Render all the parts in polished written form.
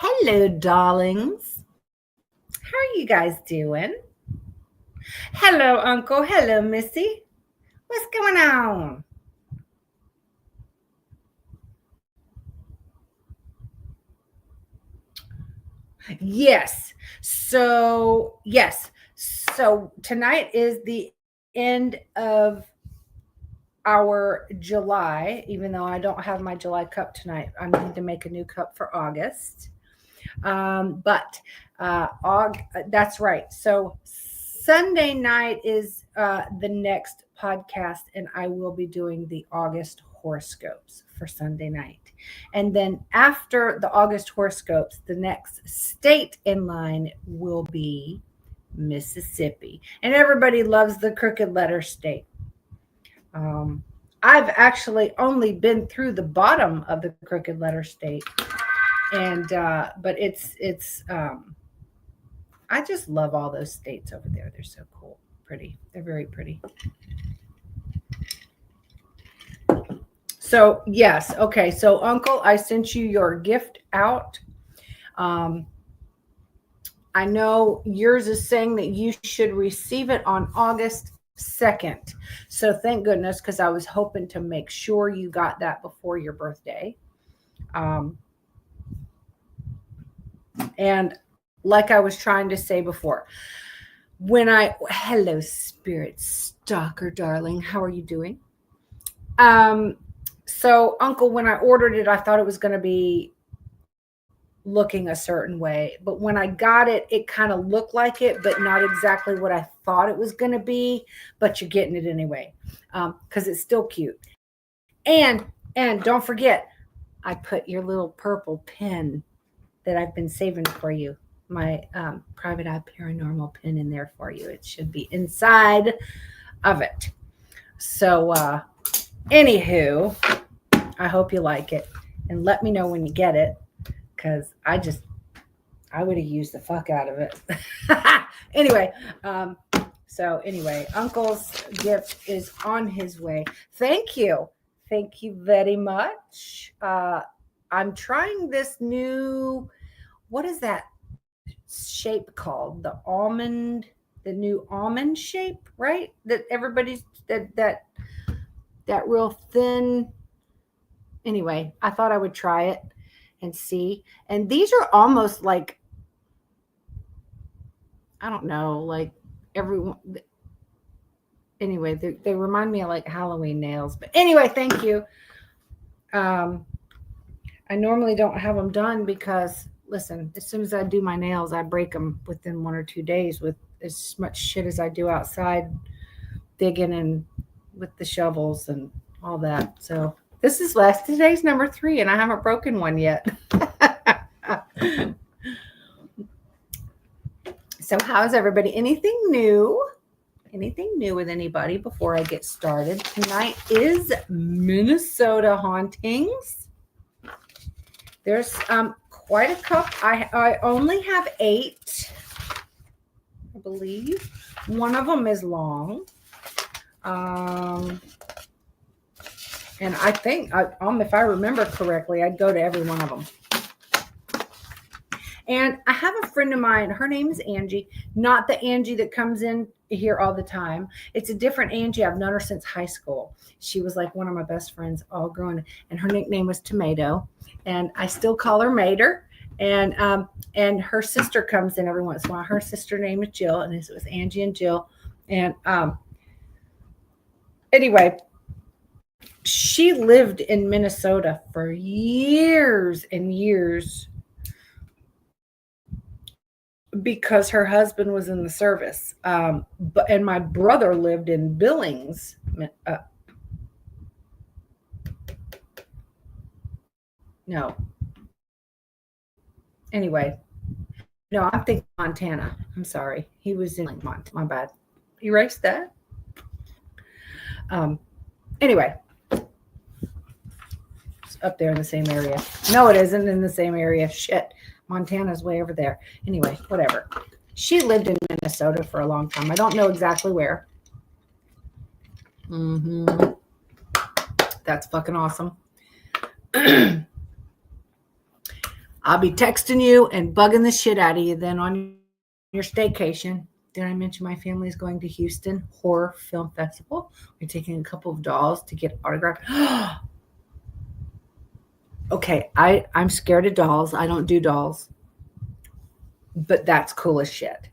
Hello, darlings. How are you guys doing? Hello, Uncle. Hello, Missy. What's going on? Yes. Yes. So, tonight is the end of our July, even though I don't have my July cup tonight. I need to make a new cup for August. But that's right. So Sunday night is the next podcast, and I will be doing the August horoscopes for Sunday night. And then after the August horoscopes, the next state in line will be Mississippi. And everybody loves the crooked letter state. Um, I've actually only been through the bottom of the crooked letter state, and but it's I just love all those states over there. They're so cool, pretty. They're very pretty. So yes, okay. So Uncle, I sent you your gift out. um I know yours is saying that you should receive it on August 2nd. So thank goodness, because I was hoping to make sure you got that before your birthday. um and like I was trying to say before, hello, spirit stalker darling, how are you doing? um so Uncle, when I ordered it, I thought it was going to be looking a certain way, but when I got it, it kind of looked like it, but not exactly what I thought it was going to be. But you're getting it anyway, because it's still cute. And don't forget, I put your little purple pin that I've been saving for you, my private eye paranormal pin, in there for you. It should be inside of it. So anywho, I hope you like it, and let me know when you get it, because I would have used the fuck out of it. Anyway, anyway, Uncle's gift is on his way. Thank you. Thank you very much. I'm trying this new, what is that shape called? The new almond shape, right? That everybody's that real thin. Anyway, I thought I would try it and see. And these are almost like, I don't know, like everyone. Anyway, they remind me of like Halloween nails. But anyway, thank you. Um, I normally don't have them done because, listen, as soon as I do my nails, I break them within 1 or 2 days with as much shit as I do outside digging and with the shovels and all that. So this is today's number 3, and I haven't broken one yet. So how's everybody? Anything new? Anything new with anybody before I get started? Tonight is Minnesota hauntings. There's quite a couple. I only have 8, I believe. One of them is long. And I think, if I remember correctly, I'd go to every one of them. And I have a friend of mine. Her name is Angie, not the Angie that comes in here all the time. It's a different Angie. I've known her since high school. She was like one of my best friends all growing, and her nickname was Tomato, and I still call her Mater. And her sister comes in every once in a while. Her sister name is Jill, and this was Angie and Jill. And anyway, she lived in Minnesota for years and years because her husband was in the service. And my brother lived in Billings. No. Anyway, no, I'm thinking Montana. I'm sorry. He was in Montana. My bad. Erase that. Anyway, it's up there in the same area. No, it isn't in the same area. Shit. Montana's way over there. Anyway, whatever. She lived in Minnesota for a long time. I don't know exactly where. That's fucking awesome. I'll be texting you and bugging the shit out of you then on your staycation. Did I mention my family is going to Houston Horror Film Festival? We're taking a couple of dolls to get autographed. Okay, I'm scared of dolls. I don't do dolls. But that's cool as shit.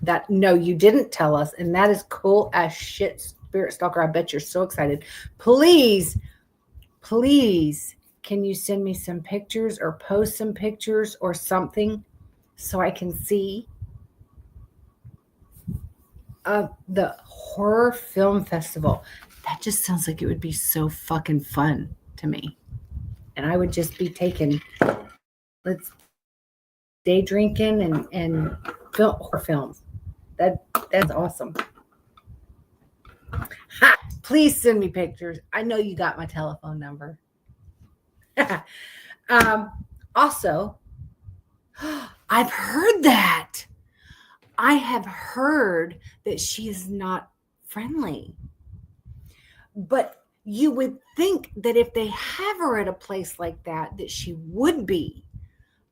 That no, you didn't tell us, and that is cool as shit, Spirit Stalker. I bet you're so excited. Please, can you send me some pictures or post some pictures or something so I can see the Horror Film Festival? That just sounds like it would be so fucking fun to me. And I would just be taking, let's day drinking and horror films. That's awesome. Ha! Please send me pictures. I know you got my telephone number. Also, I've heard that. I have heard that she is not friendly. But you would think that if they have her at a place like that she would be.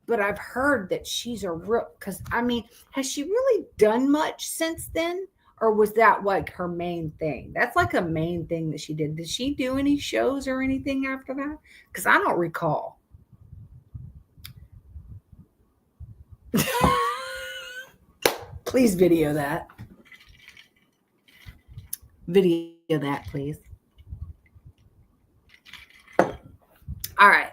But I've heard that she's a real, because I mean, has she really done much since then? Or was that like her main thing? That's like a main thing that she did. Did she do any shows or anything after that? Because I don't recall. Please video that. Video that, please. All right.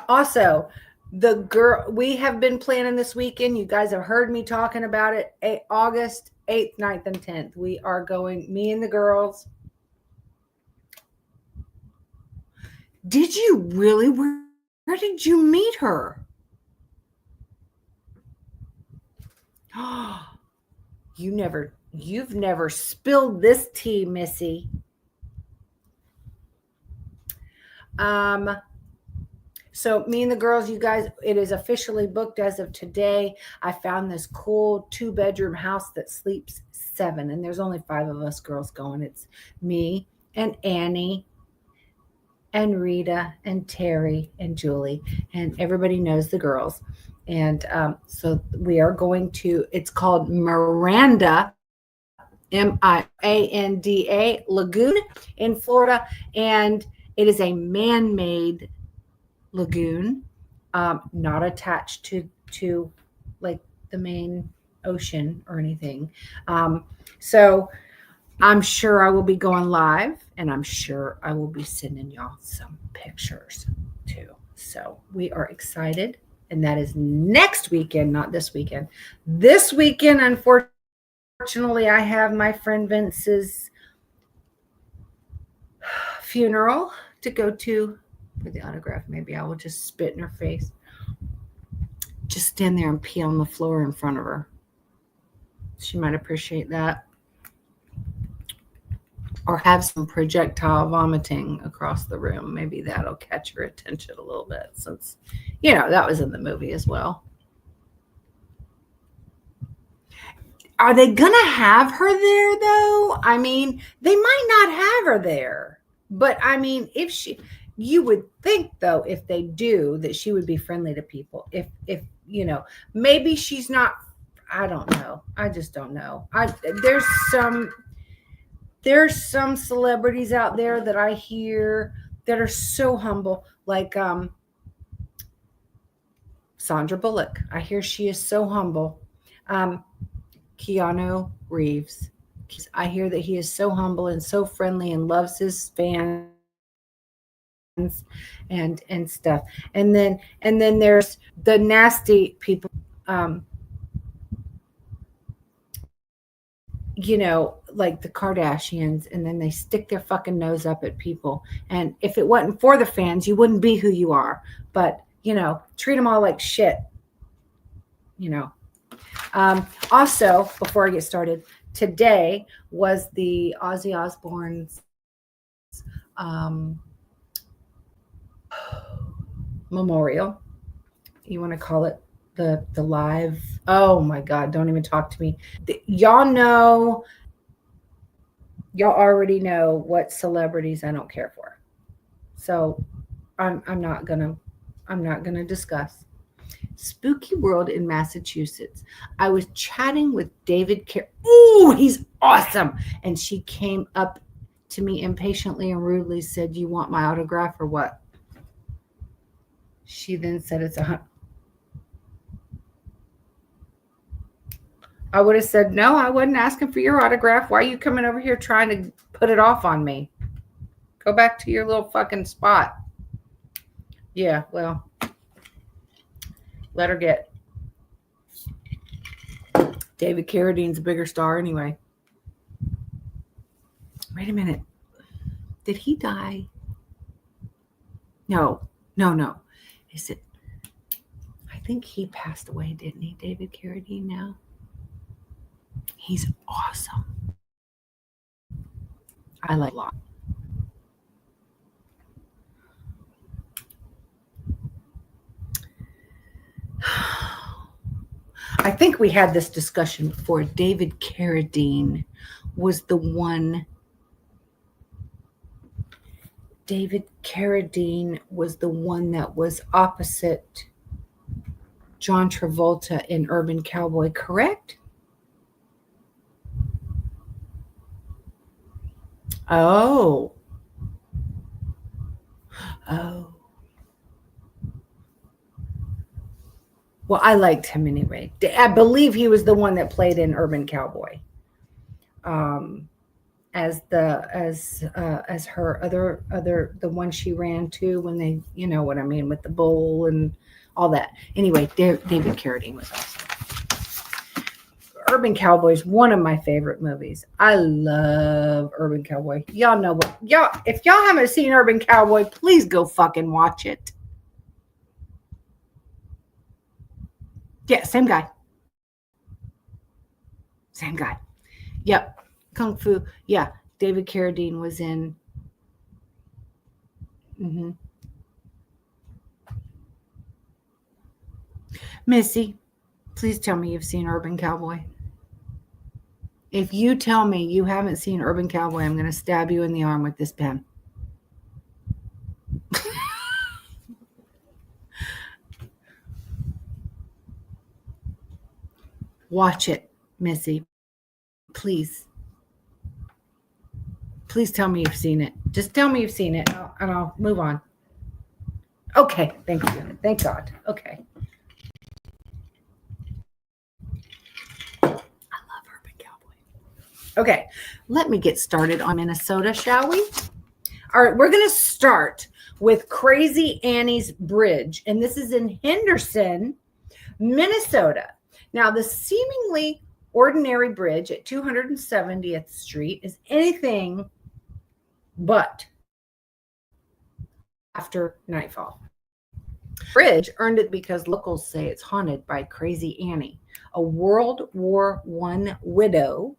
Also, the girl, we have been planning this weekend. You guys have heard me talking about it. August 8th, 9th, and 10th. We are going, me and the girls. Did you really? Where did you meet her? You've never spilled this tea, Missy. So me and the girls, you guys, it is officially booked as of today. I found this cool 2-bedroom house that sleeps 7, and there's only 5 of us girls going. It's me and Annie and Rita and Terry and Julie, and everybody knows the girls. And so we are going to, it's called Miranda, Mianda Lagoon in Florida, and it is a man-made lagoon, not attached to like the main ocean or anything. So I'm sure I will be going live, and I'm sure I will be sending y'all some pictures too. So we are excited, and that is next weekend, not this weekend. This weekend, unfortunately, I have my friend Vince's funeral to go to for the autograph. Maybe I will just spit in her face. Just stand there and pee on the floor in front of her. She might appreciate that. Or have some projectile vomiting across the room. Maybe that'll catch her attention a little bit, since, that was in the movie as well. Are they going to have her there, though? I mean, they might not have her there. But, I mean, you would think, though, if they do, that she would be friendly to people. If maybe she's not, I don't know. I just don't know. There's some celebrities out there that I hear that are so humble, like Sandra Bullock. I hear she is so humble. Keanu Reeves. I hear that he is so humble and so friendly and loves his fans and stuff. And then there's the nasty people. Like the Kardashians, and then they stick their fucking nose up at people. And if it wasn't for the fans, you wouldn't be who you are. But, treat them all like shit. Also, before I get started, today was the Ozzy Osbourne's memorial. You want to call it the live? Oh my God, don't even talk to me. Y'all know Y'all already know what celebrities I don't care for. So I'm not gonna discuss. Spooky World in Massachusetts. I was chatting with David Ooh, he's awesome. And she came up to me impatiently and rudely said, "You want my autograph or what?" She then said, I would have said, "No, I wasn't asking for your autograph. Why are you coming over here trying to put it off on me? Go back to your little fucking spot." Yeah, well, let her get. David Carradine's a bigger star anyway. Wait a minute. Did he die? No, no. Is it? I think he passed away, didn't he, David Carradine now? He's awesome. I like a lot. I think we had this discussion before. David Carradine was the one. David Carradine was the one that was opposite John Travolta in Urban Cowboy, correct? Oh. Oh. Well, I liked him anyway. I believe he was the one that played in Urban Cowboy. As her other the one she ran to when they, you know what I mean, with the bull and all that. Anyway, David Carradine was awesome. Urban Cowboy is one of my favorite movies. I love Urban Cowboy. Y'all know what if y'all haven't seen Urban Cowboy, please go fucking watch it. Yeah, same guy. Same guy. Yep. Kung Fu. Yeah. David Carradine was in. Mm-hmm. Missy, please tell me you've seen Urban Cowboy. If you tell me you haven't seen Urban Cowboy, I'm going to stab you in the arm with this pen. Watch it, Missy. Please. Please tell me you've seen it. Just tell me you've seen it, and I'll move on. Okay, thank you. Thank God. Okay. I love Urban Cowboy. Okay, let me get started on Minnesota, shall we? All right, we're going to start with Crazy Annie's Bridge, and this is in Henderson, Minnesota. Now, the seemingly ordinary bridge at 270th Street is anything but after nightfall. Bridge earned it because locals say it's haunted by Crazy Annie, a World War I widow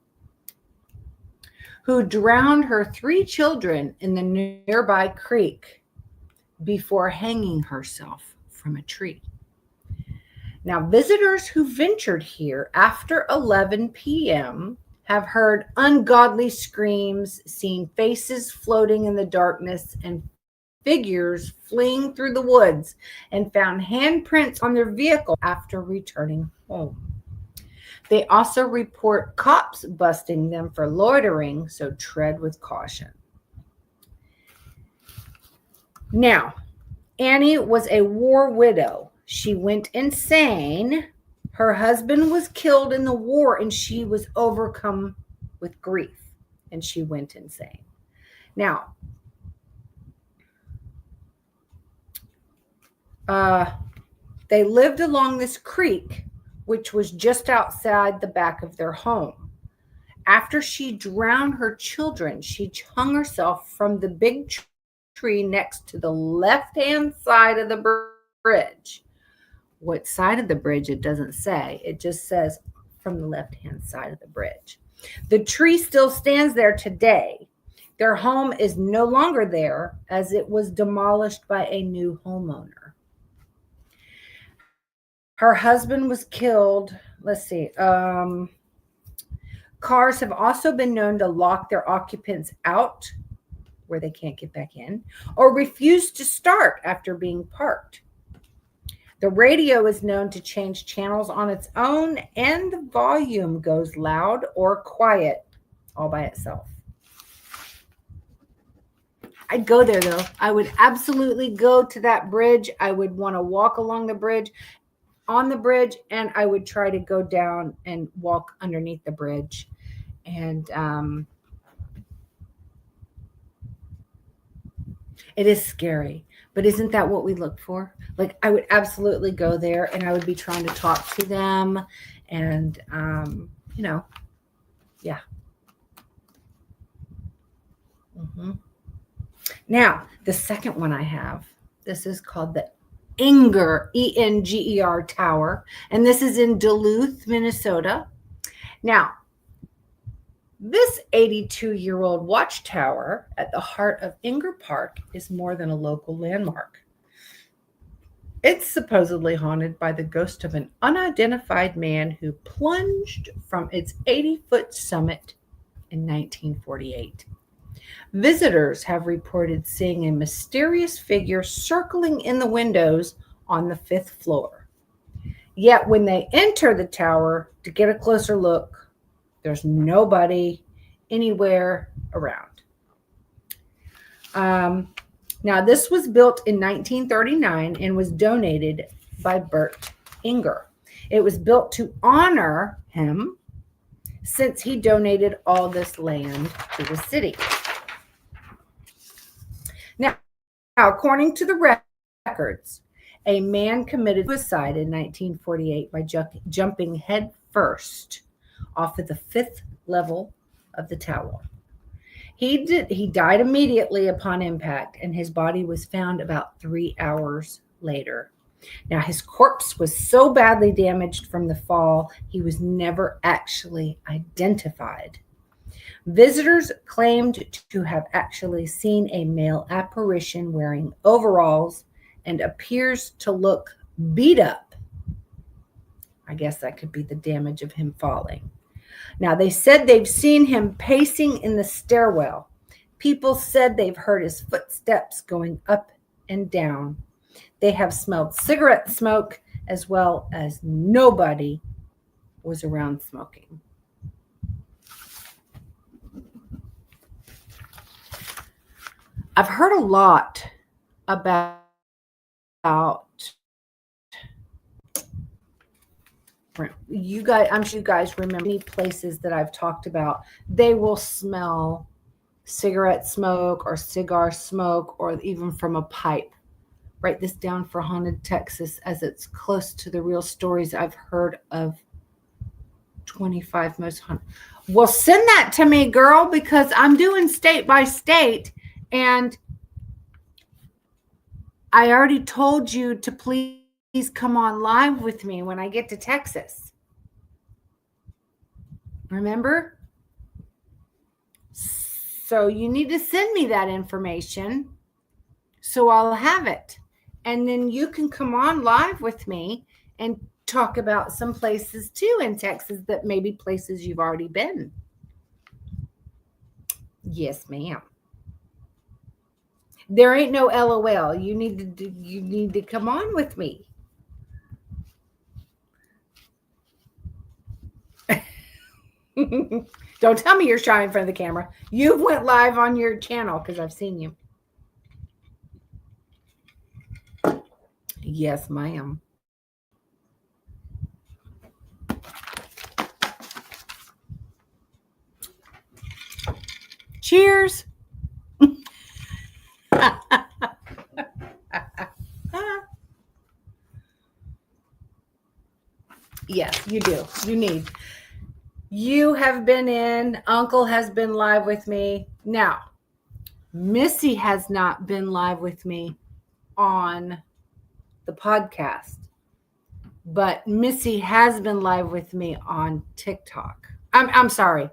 who drowned her 3 children in the nearby creek before hanging herself from a tree. Now, visitors who ventured here after 11 p.m. have heard ungodly screams, seen faces floating in the darkness, and figures fleeing through the woods, and found handprints on their vehicle after returning home. They also report cops busting them for loitering, so tread with caution. Now, Annie was a war widow. She went insane. Her husband was killed in the war, and she was overcome with grief, and she went insane. Now, they lived along this creek, which was just outside the back of their home. After she drowned her children, she hung herself from the big tree next to the left-hand side of the bridge. What side of the bridge, it doesn't say. It just says from the left-hand side of the bridge. The tree still stands there today. Their home is no longer there as it was demolished by a new homeowner. Her husband was killed. Let's see. Cars have also been known to lock their occupants out where they can't get back in or refuse to start after being parked. The radio is known to change channels on its own, and the volume goes loud or quiet all by itself. I'd go there though. I would absolutely go to that bridge. I would want to walk along the bridge, on the bridge, and I would try to go down and walk underneath the bridge. And it is scary, but isn't that what we look for? Like, I would absolutely go there, and I would be trying to talk to them, and yeah. Now, the second one I have, this is called the Enger, Enger Tower, and this is in Duluth, Minnesota. Now, this 82-year-old watchtower at the heart of Enger Park is more than a local landmark. It's supposedly haunted by the ghost of an unidentified man who plunged from its 80-foot summit in 1948. Visitors have reported seeing a mysterious figure circling in the windows on the 5th floor. Yet when they enter the tower to get a closer look, there's nobody anywhere around. Now, this was built in 1939 and was donated by Bert Enger. It was built to honor him since he donated all this land to the city. Now, according to the records, a man committed suicide in 1948 by jumping head first off of the 5th level of the tower. He died immediately upon impact, and his body was found about 3 hours later. Now, his corpse was so badly damaged from the fall, he was never actually identified. Visitors claimed to have actually seen a male apparition wearing overalls and appears to look beat up. I guess that could be the damage of him falling. Now, they said they've seen him pacing in the stairwell. People said they've heard his footsteps going up and down. They have smelled cigarette smoke, as well as nobody was around smoking. I've heard a lot about you guys. I'm sure you guys remember many places that I've talked about. They will smell cigarette smoke or cigar smoke or even from a pipe. Write this down for Haunted Texas, as it's close to the real stories I've heard of 25 most haunted. Well, send that to me, girl, because I'm doing state by state. And I already told you to please come on live with me when I get to Texas. Remember? So you need to send me that information so I'll have it. And then you can come on live with me and talk about some places too in Texas that may be places you've already been. Yes, ma'am. There ain't no LOL. You need to come on with me. Don't tell me you're shy in front of the camera. You went live on your channel because I've seen you. Yes, ma'am. Cheers. Yes, you do. You have been in. Uncle has been live with me. Now, Missy has not been live with me on the podcast, but Missy has been live with me on TikTok. I'm sorry,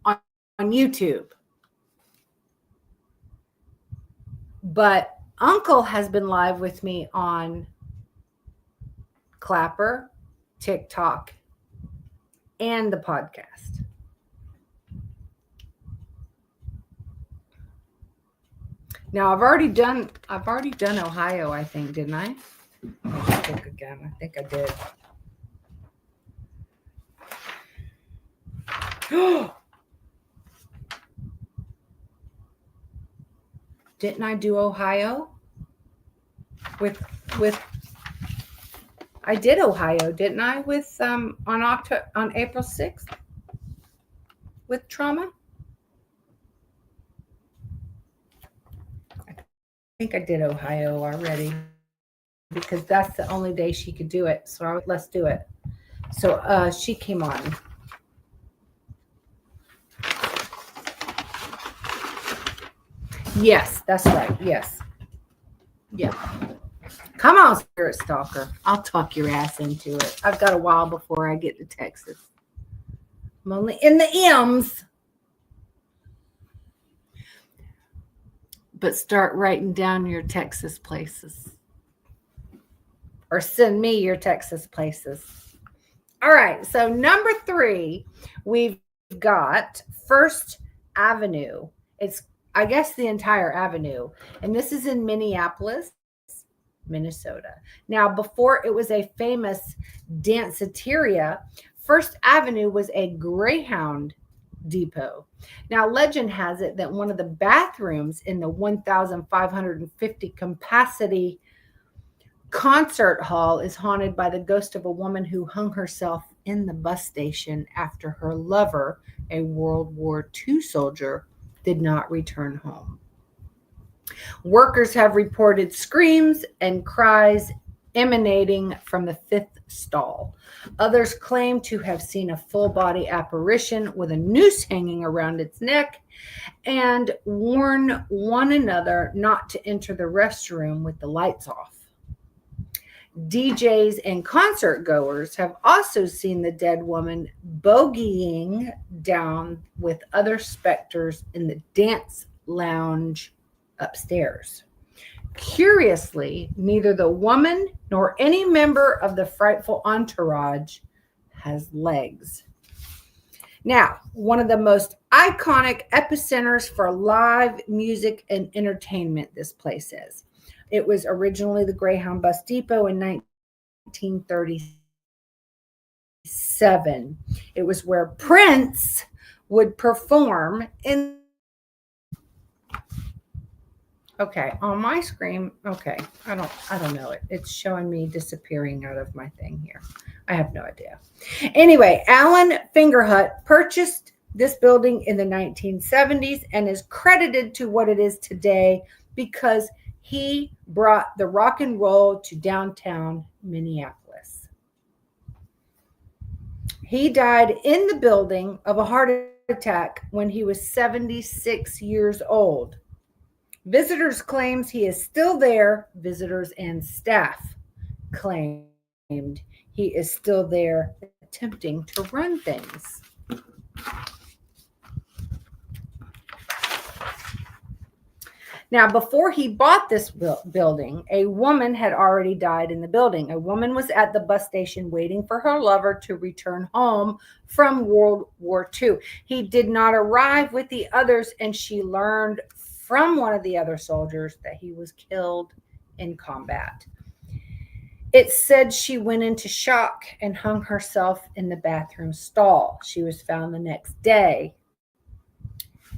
on YouTube. But Uncle has been live with me on Clapper, TikTok, and the podcast. Now I've already done Ohio, I think, didn't I? Let's look again. I think I did. Didn't I do Ohio? With I did Ohio, didn't I? With on April 6th with trauma. I think I did Ohio already because that's the only day she could do it. So let's do it. So she came on. Yes, that's right. Yes. Yeah. Come on, Spirit Stalker. I'll talk your ass into it. I've got a while before I get to Texas. I'm only in the M's. But start writing down your Texas places. Or send me your Texas places. All right. So number 3, we've got First Avenue. It's, I guess, the entire avenue. And this is in Minneapolis, Minnesota. Now, before it was a famous danceteria, First Avenue was a Greyhound depot. Now, legend has it that one of the bathrooms in the 1,550 capacity concert hall is haunted by the ghost of a woman who hung herself in the bus station after her lover, a World War II soldier, did not return home. Workers have reported screams and cries emanating from the 5th stall. Others claim to have seen a full body apparition with a noose hanging around its neck and warn one another not to enter the restroom with the lights off. DJs and concert goers have also seen the dead woman bogeying down with other specters in the dance lounge upstairs. Curiously, neither the woman nor any member of the frightful entourage has legs. Now, one of the most iconic epicenters for live music and entertainment, this place is. It was originally the Greyhound Bus Depot in 1937. It was where Prince would perform in. Okay, on my screen. Okay, I don't know it. It's showing me disappearing out of my thing here. I have no idea. Anyway, Alan Fingerhut purchased this building in the 1970s and is credited to what it is today because he brought the rock and roll to downtown Minneapolis. He died in the building of a heart attack when he was 76 years old. Visitors claims he is still there. Visitors and staff claimed he is still there attempting to run things. Now, before he bought this building, a woman had already died in the building. A woman was at the bus station waiting for her lover to return home from World War II. He did not arrive with the others, and she learned from one of the other soldiers that he was killed in combat. It said she went into shock and hung herself in the bathroom stall. She was found the next day.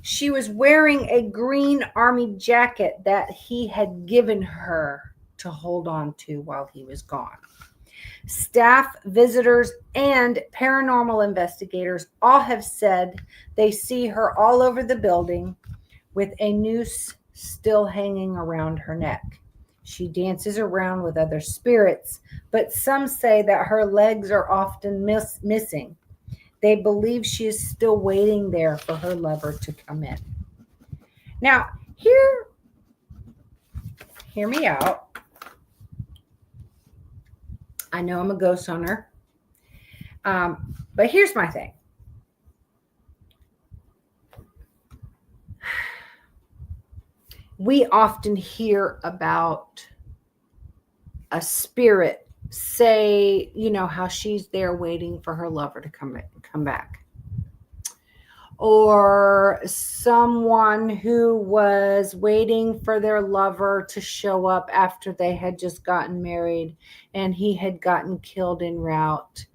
She was wearing a green army jacket that he had given her to hold on to while he was gone. Staff, visitors, and paranormal investigators all have said they see her all over the building with a noose still hanging around her neck. She dances around with other spirits, but some say that her legs are often missing. They believe she is still waiting there for her lover to come in. Now, hear me out. I know I'm a ghost hunter, but here's my thing. We often hear about a spirit say, how she's there waiting for her lover to come back. or someone who was waiting for their lover to show up after they had just gotten married and he had gotten killed en route,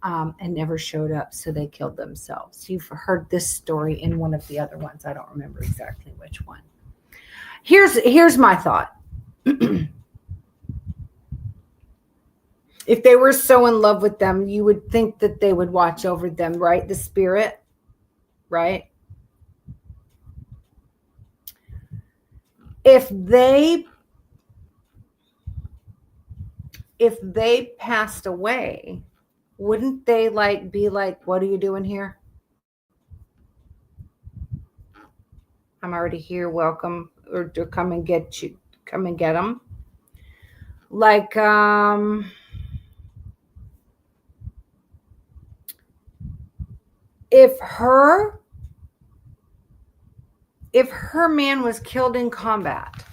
and never showed up, so they killed themselves. You've heard this story in one of the other ones. I don't remember exactly which one. Here's my thought. If they were so in love with them, you would think that they would watch over them, right? The spirit, right? If they passed away, wouldn't they be like, what are you doing here? I'm already here. Welcome, or to come and get you. Come and get them. Like, if her man was killed in combat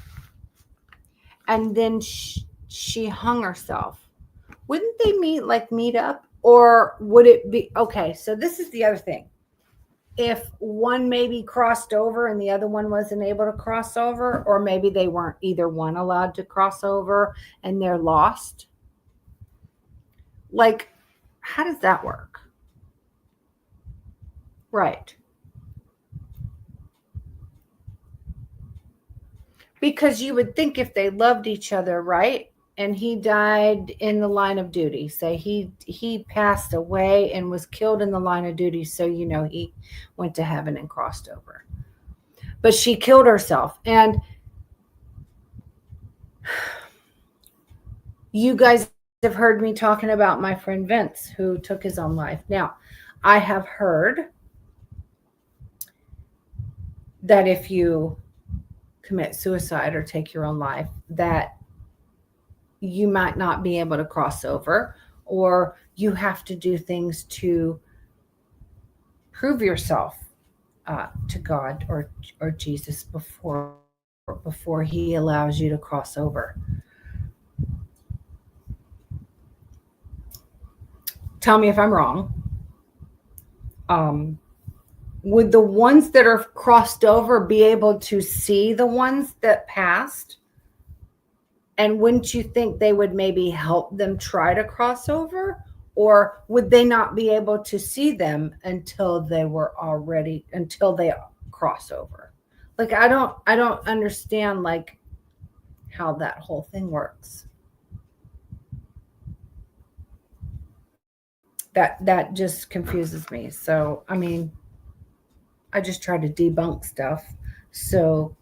and then she hung herself, wouldn't they meet up? Or would it be, okay, so this is the other thing. If one maybe crossed over and the other one wasn't able to cross over, or maybe they weren't either one allowed to cross over and they're lost. Like, how does that work? Right. Because you would think if they loved each other, right? And he died in the line of duty. Say he passed away and was killed in the line of duty. So, he went to heaven and crossed over. But she killed herself. And you guys have heard me talking about my friend Vince, who took his own life. Now, I have heard that if you commit suicide or take your own life, that you might not be able to cross over, or you have to do things to prove yourself to God or Jesus before he allows you to cross over. Tell me if I'm wrong. Would the ones that are crossed over be able to see the ones that passed? And wouldn't you think they would maybe help them try to cross over? Or would they not be able to see them until they cross over? Like, I don't understand how that whole thing works. That just confuses me. So, I mean, I just try to debunk stuff. So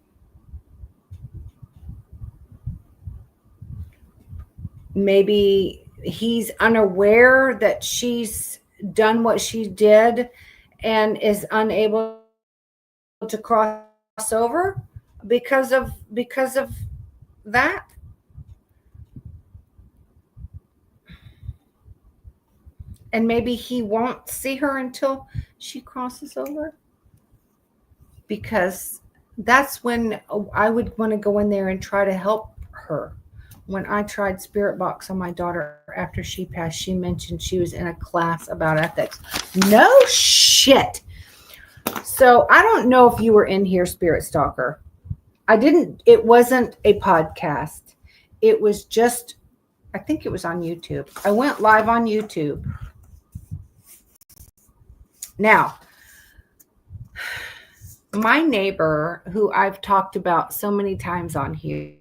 maybe he's unaware that she's done what she did and is unable to cross over because of that. And maybe he won't see her until she crosses over, because that's when I would want to go in there and try to help her. When I tried Spirit Box on my daughter after she passed, she mentioned she was in a class about ethics. No shit. So I don't know if you were in here, Spirit Stalker. It wasn't a podcast. It was just, I think it was on YouTube. I went live on YouTube. Now, my neighbor, who I've talked about so many times on here,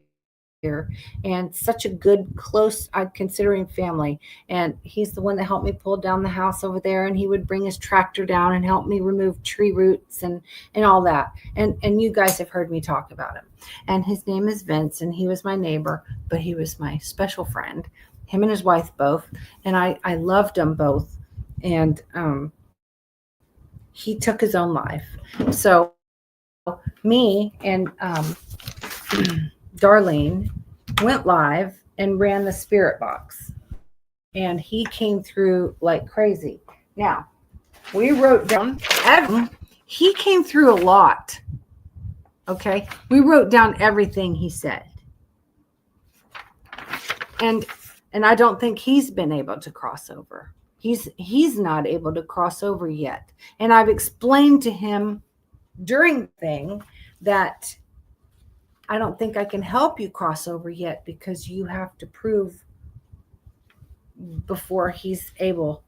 and such a good, close, I'd consider him family. And he's the one that helped me pull down the house over there. And he would bring his tractor down and help me remove tree roots and all that. And you guys have heard me talk about him. And his name is Vince, and he was my neighbor, but he was my special friend. Him and his wife both. And I loved them both. And he took his own life. So me and Darlene went live and ran the Spirit Box, and he came through like crazy. Now, we wrote down, he came through a lot. Okay. We wrote down everything he said. And I don't think he's been able to cross over. he's not able to cross over yet. And I've explained to him during the thing that I don't think I can help you cross over yet because you have to prove before he's able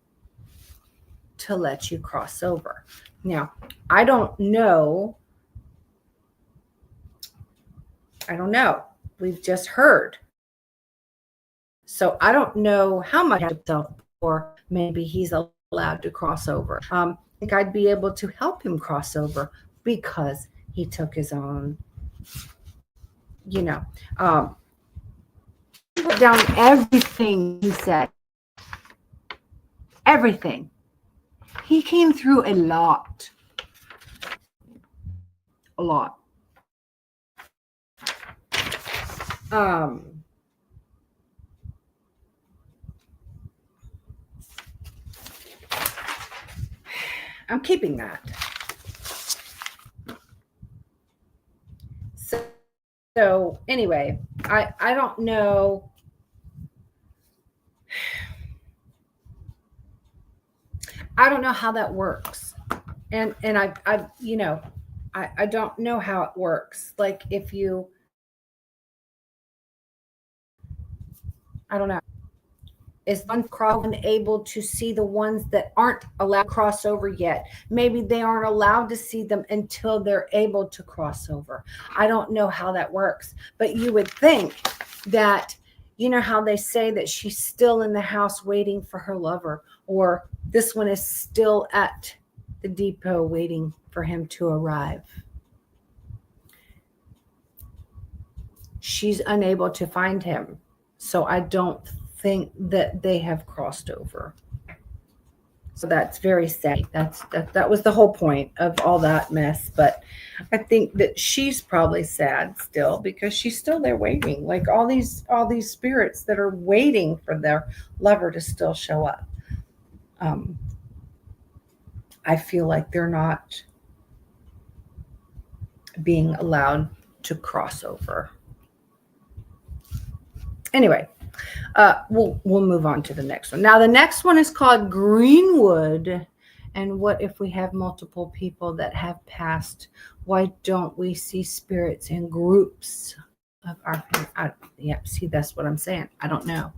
to let you cross over. Now, I don't know. We've just heard. So I don't know how much or maybe he's allowed to cross over. I think I'd be able to help him cross over because he took his own, put down everything he said. Everything. He came through a lot. A lot. I'm keeping that. So anyway, I don't know. I don't know how that works. And I don't know how it works. Like if you, I don't know. Is one able to see the ones that aren't allowed to cross over yet? Maybe they aren't allowed to see them until they're able to cross over. I don't know how that works, but you would think that, you know how they say that she's still in the house waiting for her lover, or this one is still at the depot waiting for him to arrive. She's unable to find him. So I don't think that they have crossed over. So that's very sad. That was the whole point of all that mess. But I think that she's probably sad still because she's still there waiting. Like all these spirits that are waiting for their lover to still show up. I feel like they're not being allowed to cross over. Anyway, we'll move on to the next one. Now, the next one is called Greenwood. And what if we have multiple people that have passed? Why don't we see spirits in groups of our family? See, that's what I'm saying. I don't know.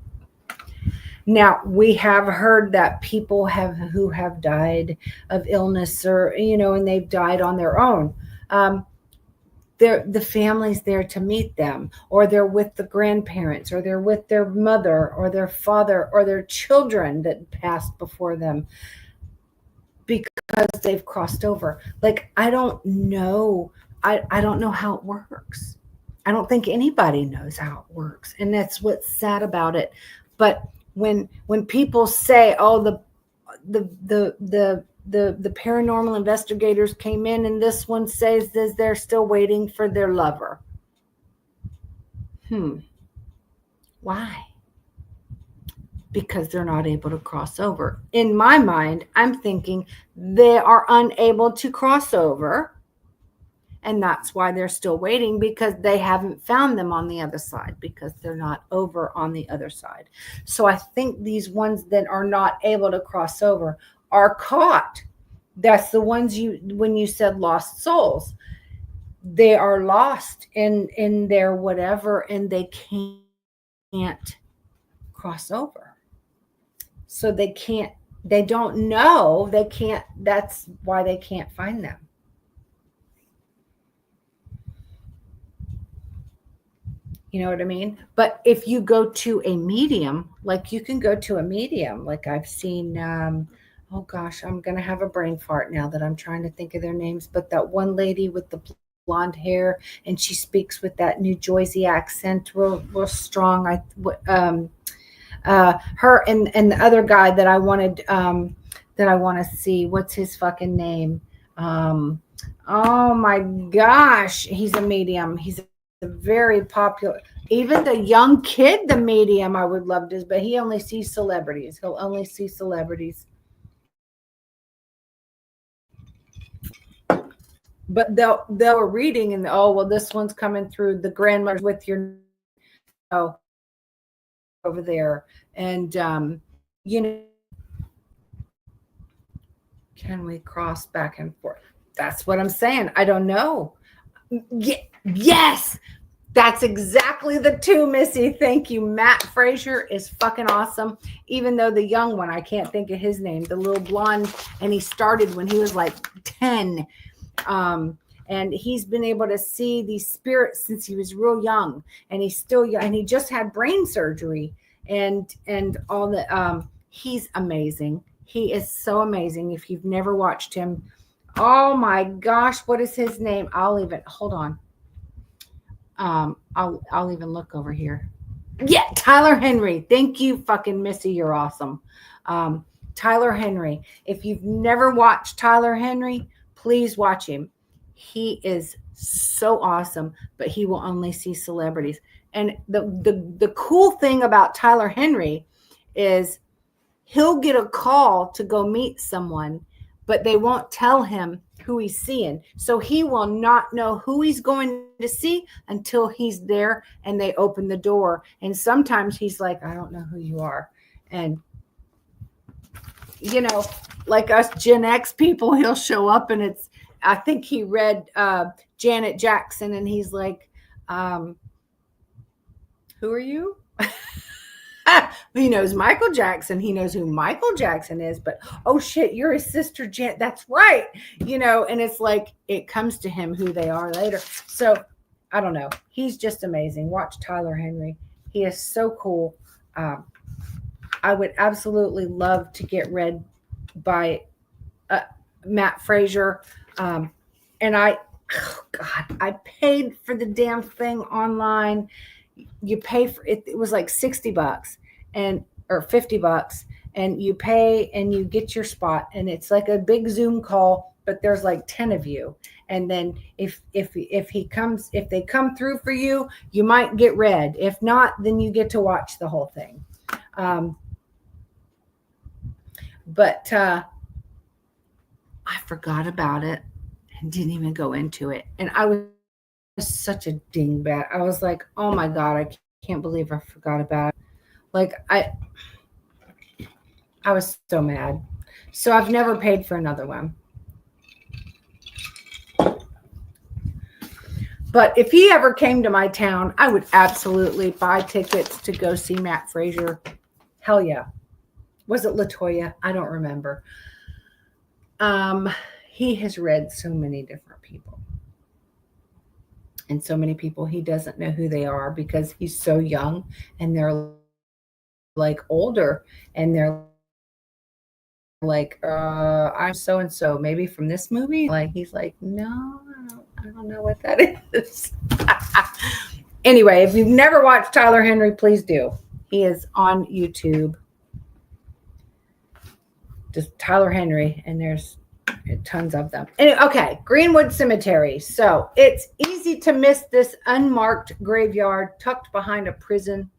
Now, we have heard that people who have died of illness or, and they've died on their own. The family's there to meet them, or they're with the grandparents, or they're with their mother or their father or their children that passed before them because they've crossed over. Like, I don't know. I don't know how it works. I don't think anybody knows how it works. And that's what's sad about it. But when people say, oh, the paranormal investigators came in and this one says that they're still waiting for their lover. Why? Because they're not able to cross over. In my mind, I'm thinking they are unable to cross over. And that's why they're still waiting, because they haven't found them on the other side, because they're not over on the other side. So I think these ones that are not able to cross over are caught. That's the ones when you said lost souls, they are lost in their whatever, and they can't cross over. So they don't know, that's why they can't find them. You know what I mean? But if you go to a medium, like you can go to a medium, like I've seen, oh gosh, I'm going to have a brain fart now that I'm trying to think of their names. But that one lady with the blonde hair, and she speaks with that New Jersey accent, real strong. Her and the other guy that I wanted, that I want to see. What's his fucking name? Oh my gosh, he's a medium. He's a very popular, even the young kid, the medium, I would love to, but he only sees celebrities. He'll only see celebrities. But they'll reading and this one's coming through the grandmother's with your over there, and Can we cross back and forth? That's what I'm saying. I don't know. Yes. That's exactly the two, Missy. Thank you. Matt Frazier is fucking awesome. Even though the young one, I can't think of his name, the little blonde, and he started when he was like 10. And he's been able to see these spirits since he was real young, and he's still young, and he just had brain surgery and all the he's amazing. He is so amazing. If you've never watched him, oh my gosh, what is his name? I'll even hold on. I'll even look over here. Yeah, Tyler Henry. Thank you, fucking Missy. You're awesome. Tyler Henry. If you've never watched Tyler Henry, please watch him. He is so awesome, but he will only see celebrities. And the cool thing about Tyler Henry is he'll get a call to go meet someone, but they won't tell him who he's seeing. So he will not know who he's going to see until he's there and they open the door. And sometimes he's like, I don't know who you are. And, you know, like us Gen X people, he'll show up and I think he read Janet Jackson and he's like, who are you? He knows Michael Jackson. He knows who Michael Jackson is, but oh shit, you're his sister, Jan. That's right. You know, and it's like, it comes to him who they are later. So I don't know. He's just amazing. Watch Tyler Henry. He is so cool. I would absolutely love to get read by Matt Frazier. And oh God, I paid for the damn thing online. You pay for it. It was like $60 or $50, and you pay and you get your spot, and it's like a big Zoom call, but there's like 10 of you. And then if they come through for you, you might get read. If not, then you get to watch the whole thing. But I forgot about it and didn't even go into it. And I was such a dingbat. I was like, oh my God, I can't believe I forgot about it. Like I was so mad. So I've never paid for another one. But if he ever came to my town, I would absolutely buy tickets to go see Matt Frazier. Hell yeah. Was it LaToya? I don't remember. He has read so many different people. And so many people he doesn't know who they are because he's so young and they're like older and they're like, I'm so-and-so, maybe from this movie. Like, he's like, no, I don't know what that is. Anyway, if you've never watched Tyler Henry, please do. He is on YouTube. Just Tyler Henry, and there's tons of them. Anyway, okay, Greenwood Cemetery. So it's easy to miss this unmarked graveyard tucked behind a prison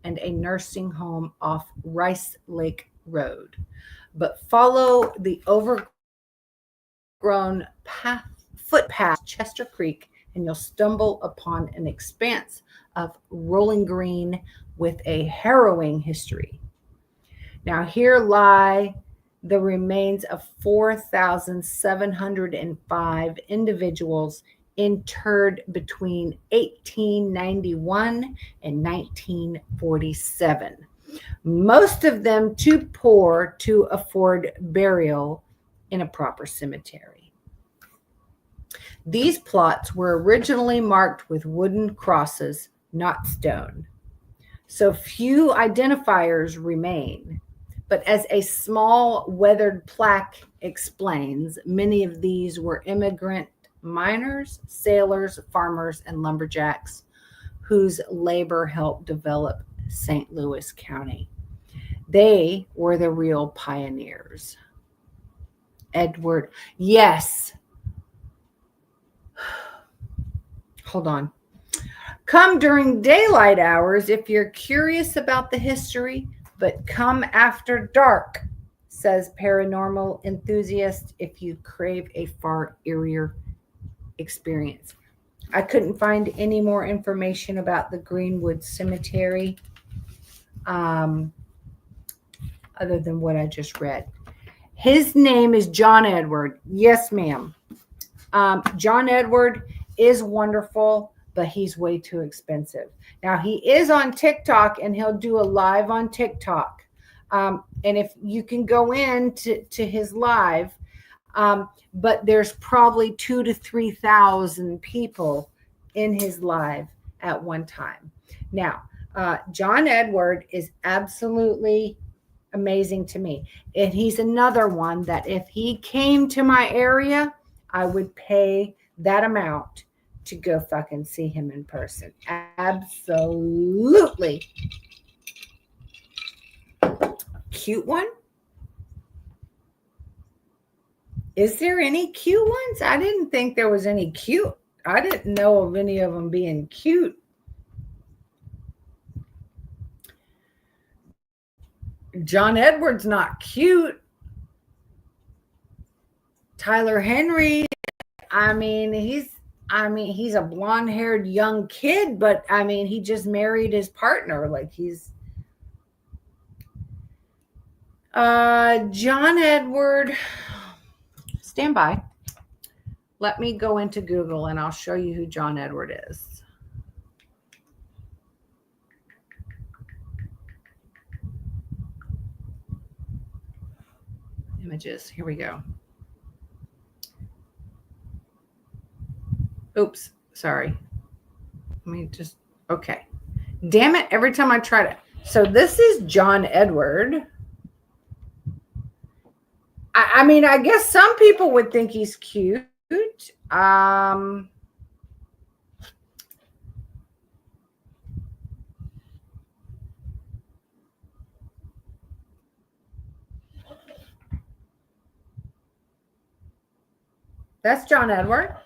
and a nursing home off Rice Lake Road. But follow the overgrown footpath Chester Creek, and you'll stumble upon an expanse of rolling green with a harrowing history. Now, here lie the remains of 4,705 individuals interred between 1891 and 1947. Most of them too poor to afford burial in a proper cemetery. These plots were originally marked with wooden crosses, not stone. So few identifiers remain. But as a small weathered plaque explains, many of these were immigrant miners, sailors, farmers, and lumberjacks whose labor helped develop St. Louis County. They were the real pioneers. Edward, yes. Hold on. Come during daylight hours if you're curious about the history, but come after dark, says paranormal enthusiast, if you crave a far eerier experience. I couldn't find any more information about the Greenwood Cemetery other than what I just read. His name is John Edward. Yes, ma'am. John Edward is wonderful, but he's way too expensive. Now, he is on TikTok, and he'll do a live on TikTok. And if you can go in to his live, but there's probably 2,000 to 3,000 people in his live at one time. Now, John Edward is absolutely amazing to me. And he's another one that if he came to my area, I would pay that amount to go fucking see him in person. Absolutely. Cute one? Is there any cute ones? I didn't think there was any cute. I didn't know of any of them being cute. John Edward's not cute. Tyler Henry, he's a blonde-haired young kid, but he just married his partner. Like he's John Edward. Stand by. Let me go into Google and I'll show you who John Edward is. Images. Here we go. Oops. Sorry. Let me just. Okay. Damn it. Every time I try to. So this is John Edward. I guess some people would think he's cute. That's John Edward.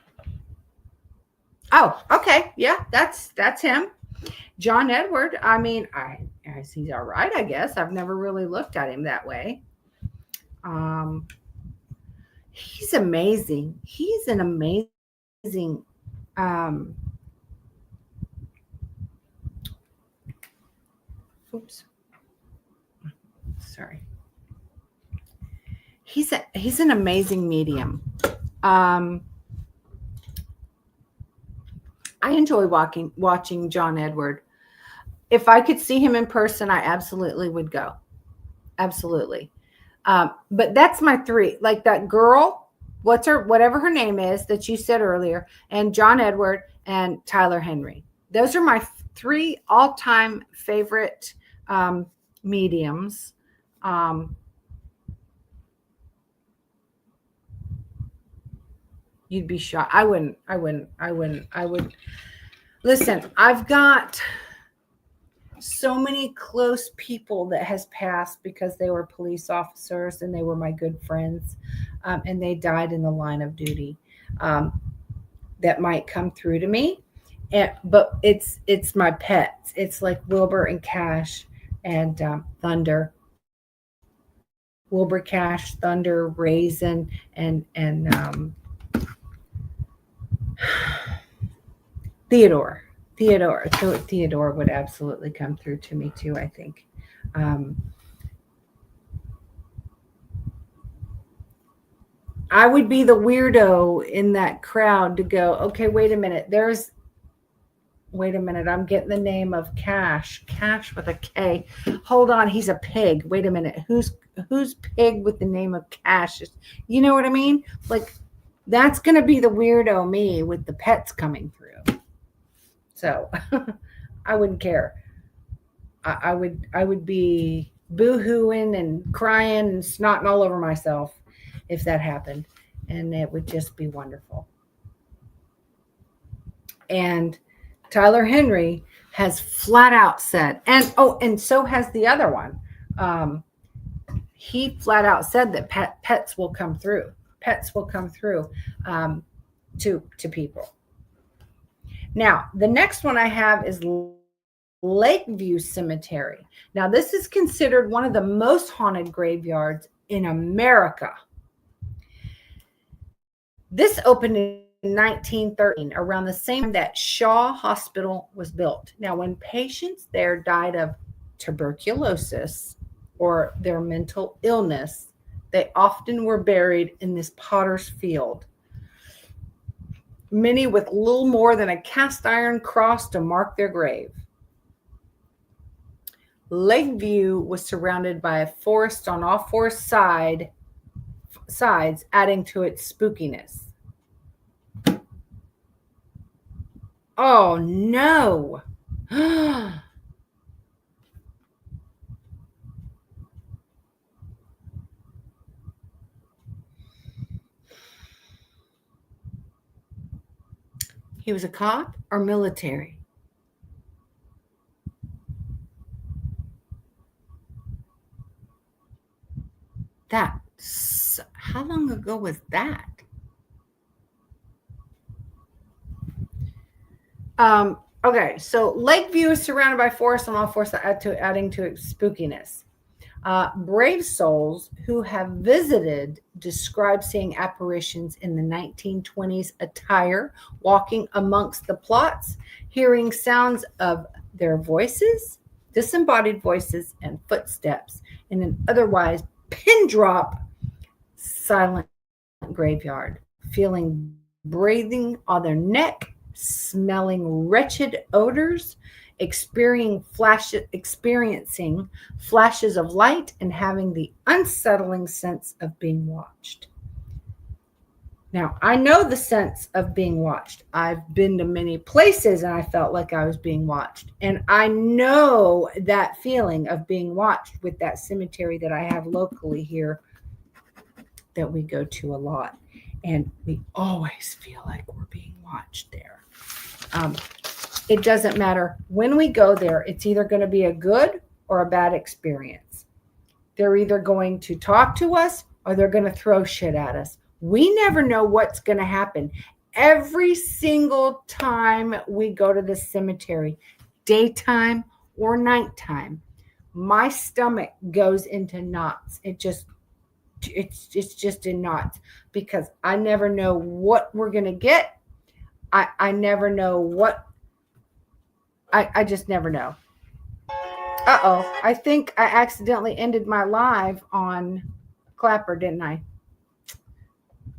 Oh, okay. Yeah, that's him. John Edward. He's all right, I guess. I've never really looked at him that way. He's amazing. He's an amazing oops. Sorry. He's an amazing medium. I enjoy watching John Edward. If I could see him in person, I absolutely would go. Absolutely. But that's my three. Like that girl, whatever her name is that you said earlier, and John Edward and Tyler Henry. Those are my three all-time favorite mediums. You'd be shocked. I would. Listen, I've got so many close people that has passed because they were police officers and they were my good friends, and they died in the line of duty. That might come through to me, but it's my pets. It's like Wilbur and Cash and Thunder. Wilbur, Cash, Thunder, Raisin, and Theodore would absolutely come through to me too, I think. I would be the weirdo in that crowd to go, okay, wait a minute, I'm getting the name of Cash with a K. Hold on, he's a pig. Wait a minute, who's pig with the name of Cash? You know what I mean? Like, that's going to be the weirdo me with the pets coming through. So I wouldn't care. I would be boo-hooing and crying and snotting all over myself if that happened. And it would just be wonderful. And Tyler Henry has flat out said, and so has the other one. He flat out said that pets will come through. Pets will come through to people. Now, the next one I have is Lakeview Cemetery. Now, this is considered one of the most haunted graveyards in America. This opened in 1913, around the same time that Shaw Hospital was built. Now, when patients there died of tuberculosis or their mental illness, They often were buried in this potter's field, many with little more than a cast iron cross to mark their grave. Lakeview was surrounded by a forest on all four sides, adding to its spookiness. Oh no! He was a cop or military? How long ago was that? Okay, so Lakeview is surrounded by forest on all four sides, adding to its spookiness. Brave souls who have visited describe seeing apparitions in the 1920s attire, walking amongst the plots, hearing sounds of their voices, disembodied voices, and footsteps in an otherwise pin drop silent graveyard, feeling breathing on their neck, smelling wretched odors, experiencing flashes of light, and having the unsettling sense of being watched. Now, I know the sense of being watched. I've been to many places and I felt like I was being watched. And I know that feeling of being watched with that cemetery that I have locally here that we go to a lot. And we always feel like we're being watched there. It doesn't matter when we go there. It's either going to be a good or a bad experience. They're either going to talk to us or they're going to throw shit at us. We never know what's going to happen. Every single time we go to the cemetery, daytime or nighttime, my stomach goes into knots. It's just in knots because I never know what we're going to get. I never know what. I just never know. Uh-oh. I think I accidentally ended my live on Clapper, didn't I?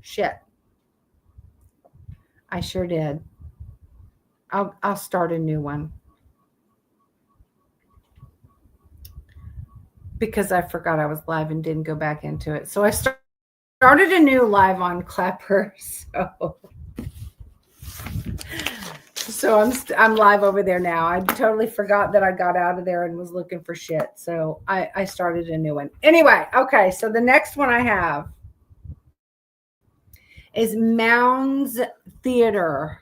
Shit. I sure did. I'll start a new one. Because I forgot I was live and didn't go back into it. So I started a new live on Clapper. So I'm live over there now. I totally forgot that I got out of there and was looking for shit. So I started a new one. Anyway, okay. So the next one I have is Mounds Theater.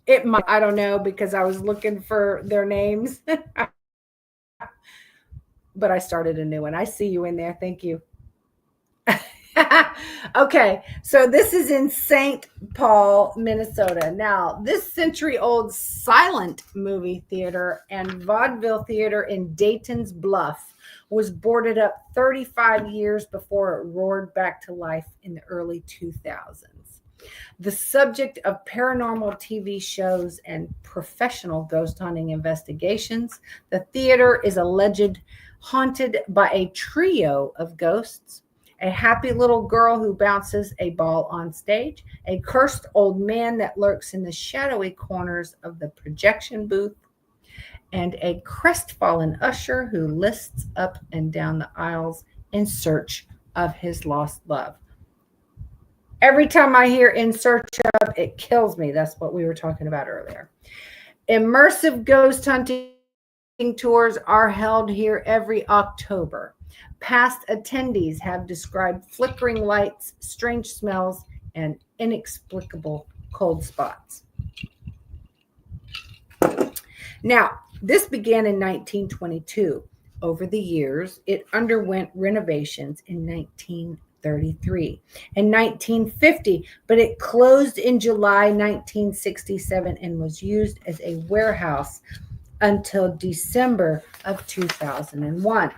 I don't know because I was looking for their names. But I started a new one. I see you in there. Thank you. Okay, so this is in St. Paul, Minnesota. Now, this century-old silent movie theater and vaudeville theater in Dayton's Bluff was boarded up 35 years before it roared back to life in the early 2000s. The subject of paranormal TV shows and professional ghost hunting investigations, the theater is alleged haunted by a trio of ghosts: a happy little girl who bounces a ball on stage, a cursed old man that lurks in the shadowy corners of the projection booth, and a crestfallen usher who lists up and down the aisles in search of his lost love. Every time I hear "in search of," it kills me. That's what we were talking about earlier. Immersive ghost hunting tours are held here every October. Past attendees have described flickering lights, strange smells, and inexplicable cold spots. Now, this began in 1922. Over the years, it underwent renovations in 1933 and 1950, but it closed in July 1967 and was used as a warehouse until December of 2001.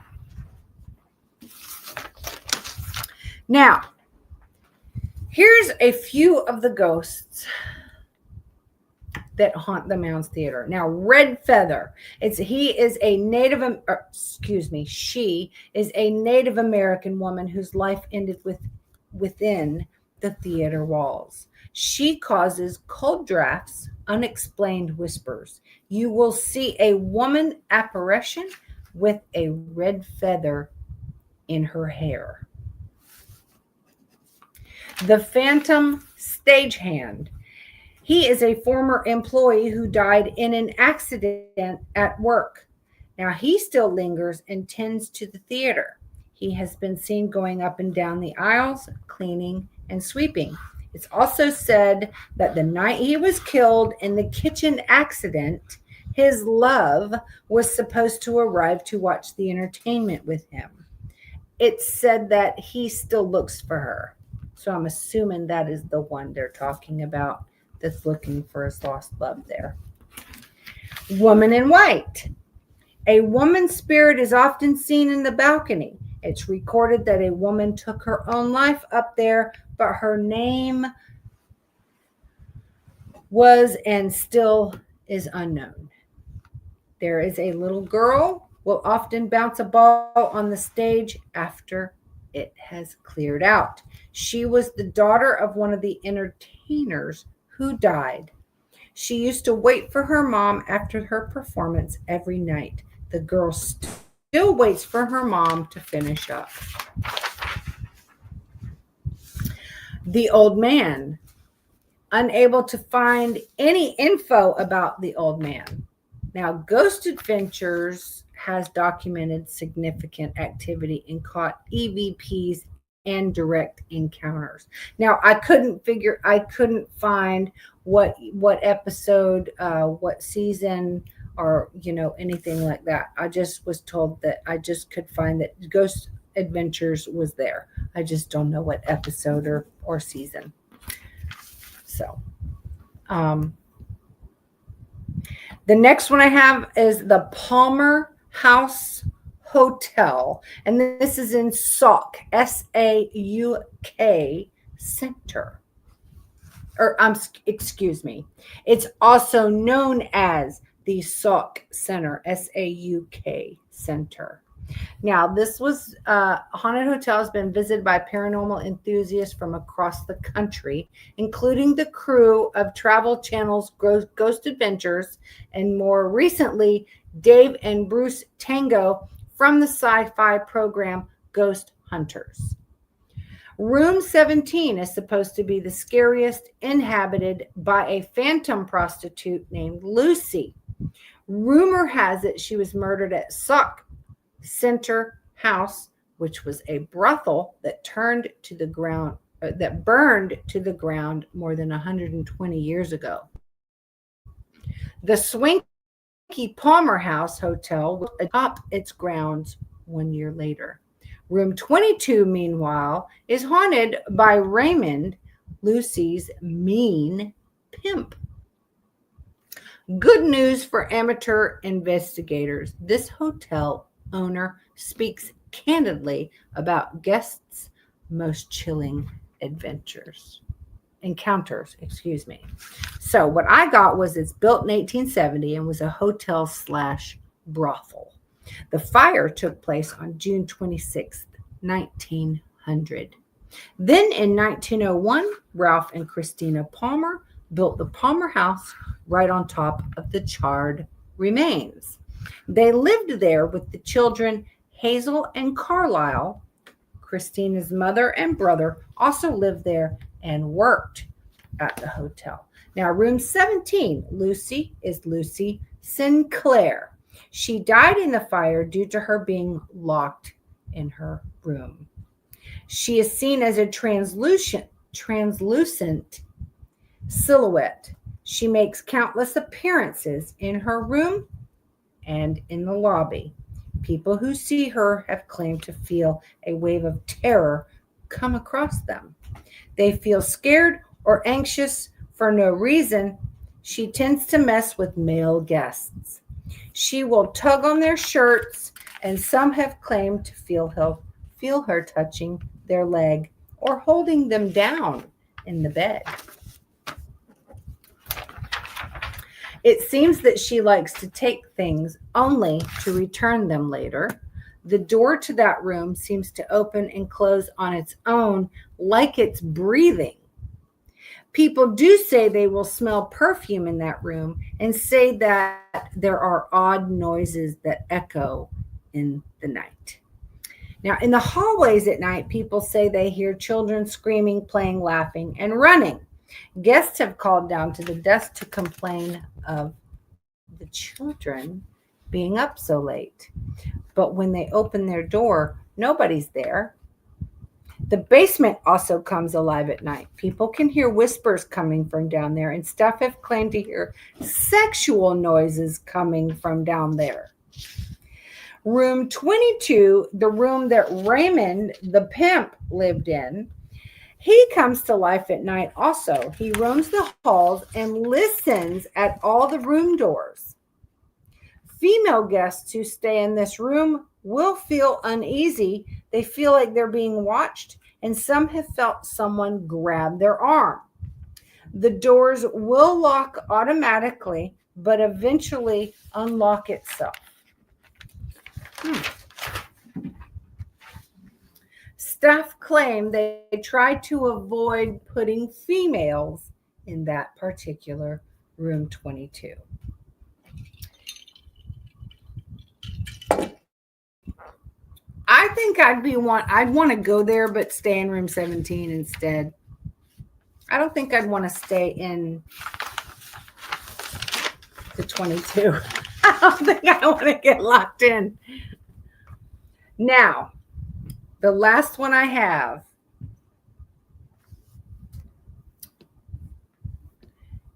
Now, here's a few of the ghosts that haunt the Mounds Theater. Now, Red Feather, she is a Native American woman whose life ended within the theater walls. She causes cold drafts, unexplained whispers. You will see a woman apparition with a red feather in her hair. The Phantom Stagehand. He is a former employee who died in an accident at work. Now, he still lingers and tends to the theater. He has been seen going up and down the aisles, cleaning and sweeping. It's also said that the night he was killed in the kitchen accident, his love was supposed to arrive to watch the entertainment with him. It's said that he still looks for her. So I'm assuming that is the one they're talking about that's looking for his lost love there. Woman in White. A woman's spirit is often seen in the balcony. It's recorded that a woman took her own life up there, but her name was and still is unknown. There is a little girl will often bounce a ball on the stage after it has cleared out. She was the daughter of one of the entertainers who died. She used to wait for her mom after her performance every night. The girl still waits for her mom to finish up. The Old Man. Unable to find any info about the old man. Now, Ghost Adventures has documented significant activity and caught EVPs and direct encounters. Now, I couldn't find what episode, what season, or anything like that. I just was told that I just could find that Ghost Adventures was there. I just don't know what episode or season. So, the next one I have is the Palmer House Hotel, and this is in Sauk, S-A-U-K Center. Excuse me. It's also known as the Sauk Center, S-A-U-K Center. Now, this was haunted hotel has been visited by paranormal enthusiasts from across the country, including the crew of Travel Channel's Ghost Adventures, and more recently, Dave and Bruce Tango from the sci-fi program Ghost Hunters. Room 17 is supposed to be the scariest, inhabited by a phantom prostitute named Lucy. Rumor has it she was murdered at Sauk Center House, which was a brothel that burned to the ground more than 120 years ago. The swanky Palmer House Hotel will adopt its grounds 1 year later. Room 22, meanwhile, is haunted by Raymond, Lucy's mean pimp. Good news for amateur investigators. This hotel owner speaks candidly about guests' most chilling encounters. So what I got was it's built in 1870 and was a hotel / brothel. The fire took place on June 26th, 1900. Then in 1901, Ralph and Christina Palmer built the Palmer House right on top of the charred remains. They lived there with the children Hazel and Carlisle. Christina's mother and brother also lived there and worked at the hotel. Now, room 17, Lucy is Lucy Sinclair. She died in the fire due to her being locked in her room. She is seen as a translucent silhouette. She makes countless appearances in her room and in the lobby. People who see her have claimed to feel a wave of terror come across them. They feel scared or anxious for no reason. She tends to mess with male guests. She will tug on their shirts, and some have claimed to feel her touching their leg or holding them down in the bed. It seems that she likes to take things only to return them later. The door to that room seems to open and close on its own, like it's breathing. People do say they will smell perfume in that room and say that there are odd noises that echo in the night. Now, in the hallways at night, people say they hear children screaming, playing, laughing, and running. Guests have called down to the desk to complain of the children being up so late. But when they open their door, nobody's there. The basement also comes alive at night. People can hear whispers coming from down there, and staff have claimed to hear sexual noises coming from down there. Room 22, the room that Raymond the pimp lived in, he comes to life at night also. He roams the halls and listens at all the room doors. Female guests who stay in this room will feel uneasy. They feel like they're being watched, and some have felt someone grab their arm. The doors will lock automatically, but eventually unlock itself. Staff claim they tried to avoid putting females in that particular room 22. I think I'd want to go there, but stay in room 17 instead. I don't think I'd want to stay in the 22. I don't think I want to get locked in. Now, the last one I have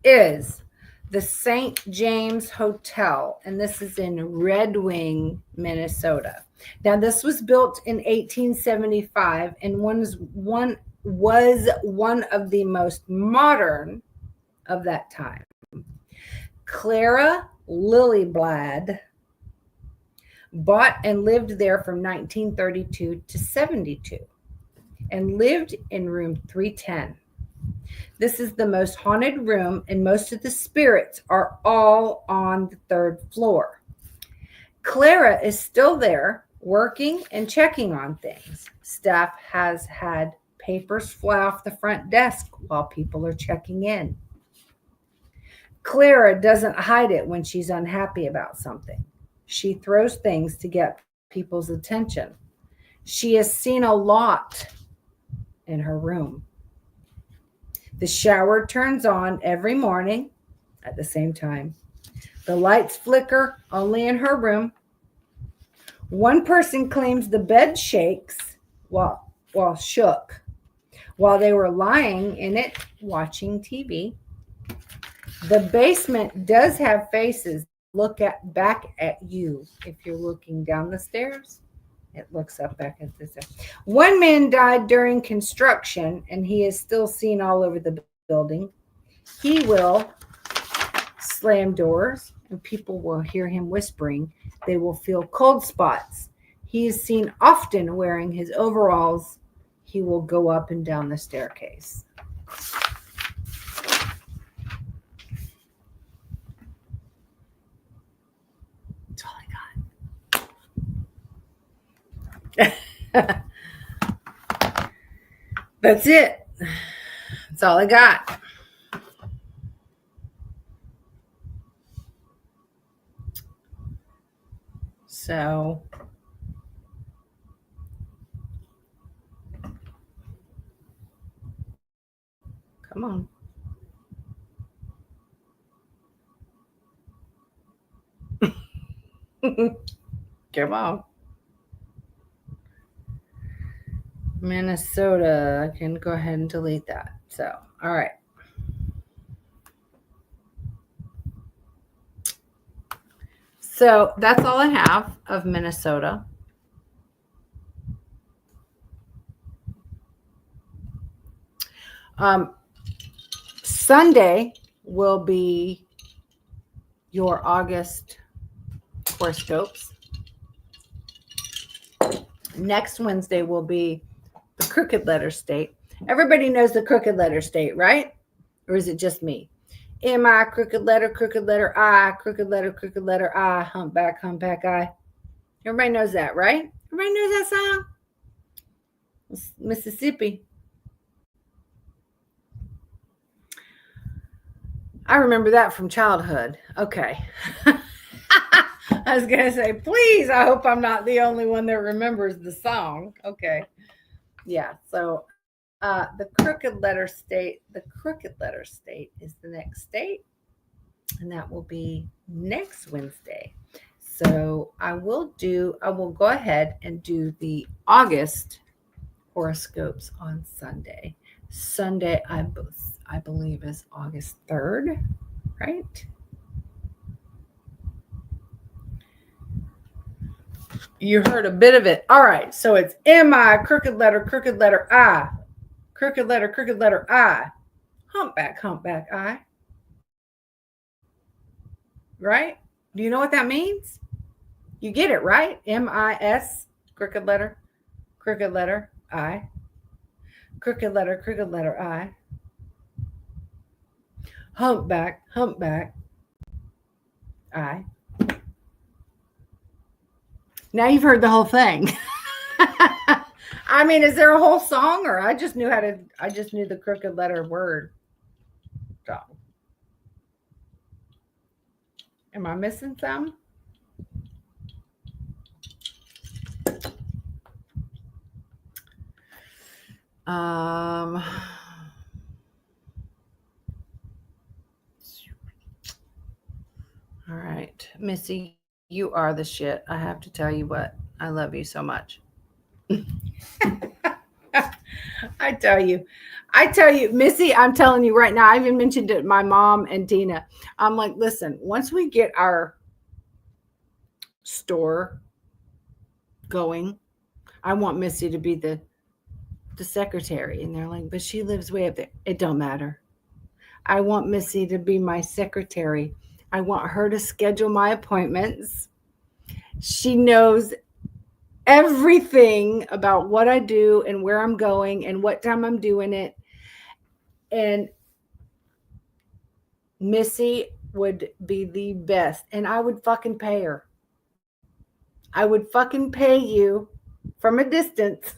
is the St. James Hotel, and this is in Red Wing, Minnesota. Now, this was built in 1875 and was one of the most modern of that time. Clara Lillyblad bought and lived there from 1932 to 72 and lived in room 310. This is the most haunted room, and most of the spirits are all on the third floor. Clara is still there, working and checking on things. Staff has had papers fly off the front desk while people are checking in. Clara doesn't hide it when she's unhappy about something. She throws things to get people's attention. She has seen a lot in her room. The shower turns on every morning at the same time. The lights flicker only in her room. One person claims the bed shakes while shook while they were lying in it watching TV. The basement does have faces look back at you. If you're looking down the stairs, it looks up back at the stairs. One man died during construction, and he is still seen all over the building. He will slam doors, and people will hear him whispering. They will feel cold spots. He is seen often wearing his overalls. He will go up and down the staircase. That's it. That's all I got. So, come on. Come on. Minnesota. I can go ahead and delete that. So, all right. So that's all I have of Minnesota. Sunday will be your August horoscopes. Next Wednesday will be the crooked letter state. Everybody knows the crooked letter state, right? Or is it just me? M-I, crooked letter I, crooked letter I, humpback, I. Everybody knows that, right? Everybody knows that song? It's Mississippi. I remember that from childhood. Okay. I was going to say, please, I hope I'm not the only one that remembers the song. Okay. Yeah. So the crooked letter state is the next state, and that will be next Wednesday. So I will go ahead and do the August horoscopes on Sunday. Sunday, I believe, is August 3rd, right? You heard a bit of it. All right. So it's M-I, crooked letter I, crooked letter I, humpback, I. Right? Do you know what that means? You get it, right? M-I-S, crooked letter I, crooked letter I, humpback, I. Now you've heard the whole thing. I mean, is there a whole song, or I just knew the crooked letter word. So, am I missing some? All right, Missy, you are the shit. I have to tell you what. I love you so much. I tell you, Missy, I'm telling you right now, I even mentioned it to my mom and Tina. I'm like, listen, once we get our store going, I want Missy to be the secretary. And they're like, but she lives way up there. It don't matter. I want Missy to be my secretary. I want her to schedule my appointments. She knows everything about what I do and where I'm going and what time I'm doing it. And Missy would be the best. And I would fucking pay her. I would fucking pay you from a distance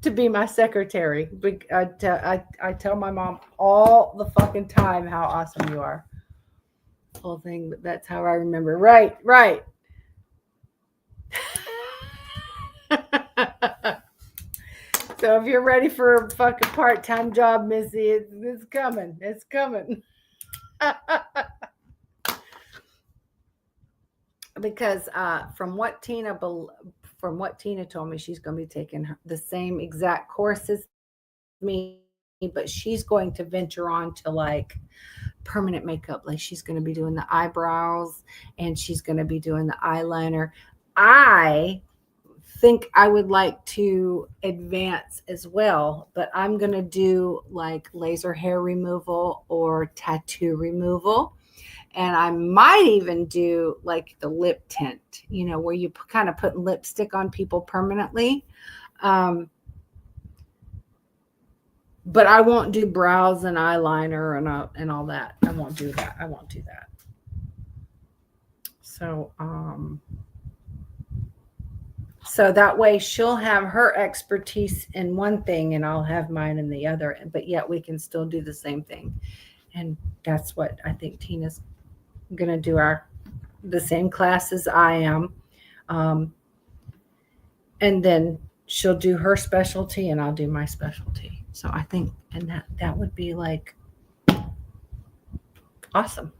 to be my secretary. I tell my mom all the fucking time how awesome you are. Whole thing, but that's how I remember. Right. So if you're ready for a fucking part-time job, Missy, it's coming. It's coming. Because from what Tina told me, she's going to be taking the same exact course as me, but she's going to venture on to like permanent makeup. Like she's going to be doing the eyebrows and she's going to be doing the eyeliner. I think I would like to advance as well, but I'm going to do like laser hair removal or tattoo removal. And I might even do like the lip tint, where you kind of put lipstick on people permanently. But I won't do brows and eyeliner and all that. I won't do that. So that way she'll have her expertise in one thing and I'll have mine in the other, but yet we can still do the same thing. And that's what I think Tina's going to do the same class as I am. And then she'll do her specialty and I'll do my specialty. So I think, and that would be like awesome.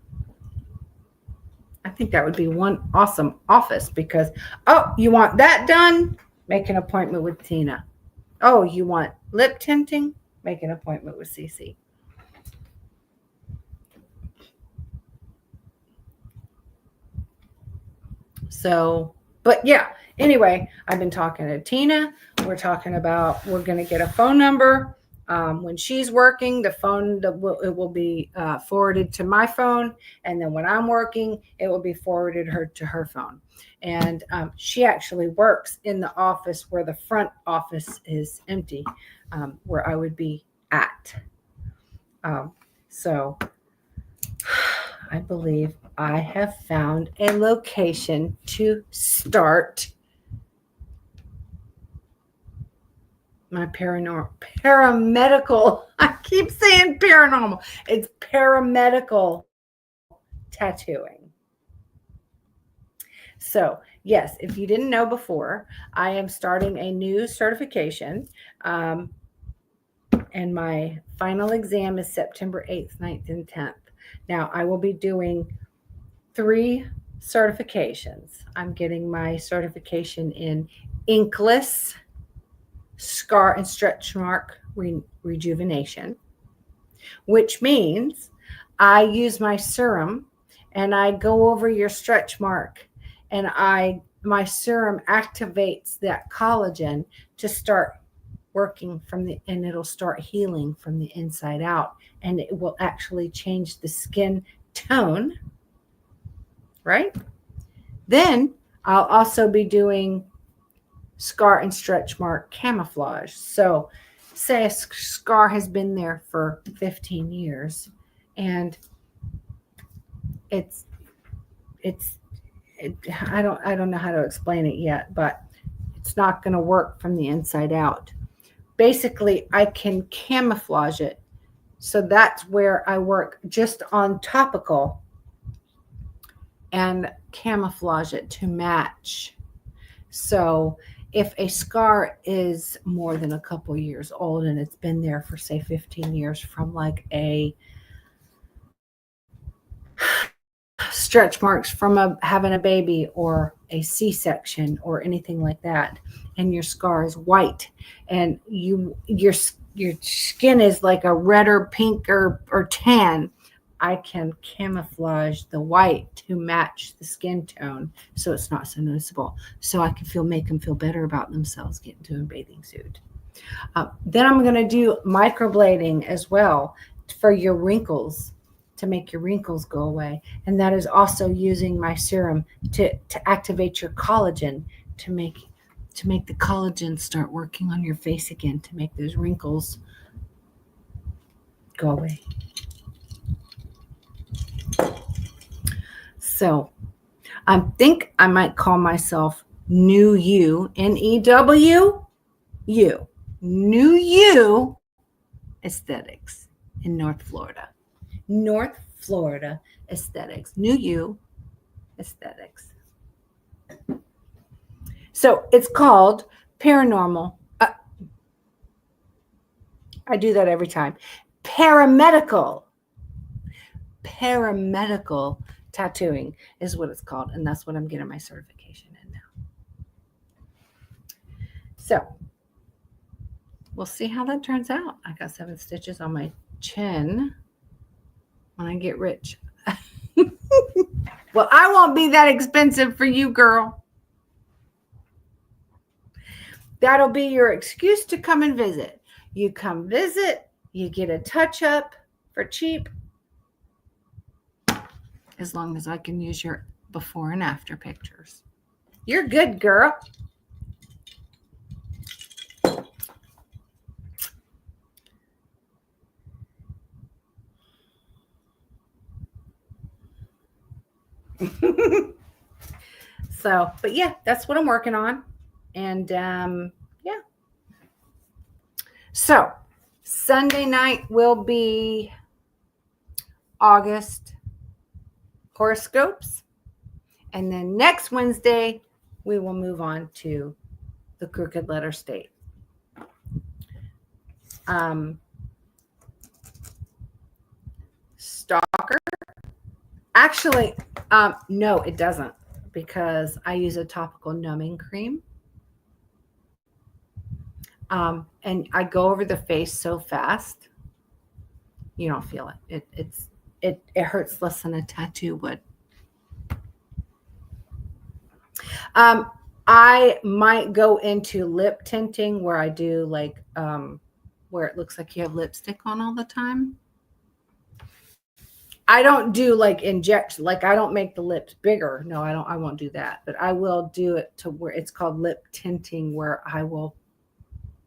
I think that would be one awesome office because, oh, you want that done? Make an appointment with Tina. Oh, you want lip tinting? Make an appointment with Cece. So, but yeah, anyway, I've been talking to Tina. We're going to get a phone number. When she's working, it will be forwarded to my phone. And then when I'm working, it will be forwarded to her phone. And she actually works in the office where the front office is empty, where I would be at. So I believe I have found a location to start my paramedical. I keep saying paranormal. It's paramedical tattooing. So, yes, if you didn't know before, I am starting a new certification. And my final exam is September 8th, 9th, and 10th. Now, I will be doing 3 certifications. I'm getting my certification in inkless scar and stretch mark rejuvenation, which means I use my serum and I go over your stretch mark, and my serum activates that collagen to start working and it'll start healing from the inside out, and it will actually change the skin tone, right? Then I'll also be doing scar and stretch mark camouflage. So say a scar has been there for 15 years and I don't know how to explain it yet, but it's not going to work from the inside out. Basically, I can camouflage it. So that's where I work just on topical and camouflage it to match. So if a scar is more than a couple years old and it's been there for, say, 15 years from like a stretch marks from having a baby or a C-section or anything like that, and your scar is white and your skin is like a red or pink or tan, I can camouflage the white to match the skin tone so it's not so noticeable. So I can make them feel better about themselves getting to a bathing suit. Then I'm going to do microblading as well for your wrinkles, to make your wrinkles go away. And that is also using my serum to activate your collagen, to make the collagen start working on your face again, to make those wrinkles go away. So I think I might call myself New You, N-E-W-U, New You Aesthetics in North Florida. North Florida Aesthetics. New You Aesthetics. So it's called paranormal. I do that every time. Paramedical tattooing is what it's called, and that's what I'm getting my certification in now. So we'll see how that turns out. I got 7 stitches on my chin when I get rich. Well, I won't be that expensive for you, girl. That'll be your excuse to come and visit. You come visit, you get a touch-up for cheap, as long as I can use your before and after pictures. You're good, girl. So, but yeah, that's what I'm working on. And yeah. So Sunday night will be August horoscopes. And then next Wednesday, we will move on to the crooked letter state. Stalker. Actually, no, it doesn't, because I use a topical numbing cream. And I go over the face so fast, you don't feel it. It hurts less than a tattoo would. I might go into lip tinting, where I do like where it looks like you have lipstick on all the time. I don't do like injection, like I don't make the lips bigger. No, I won't do that. But I will do it to where it's called lip tinting, where I will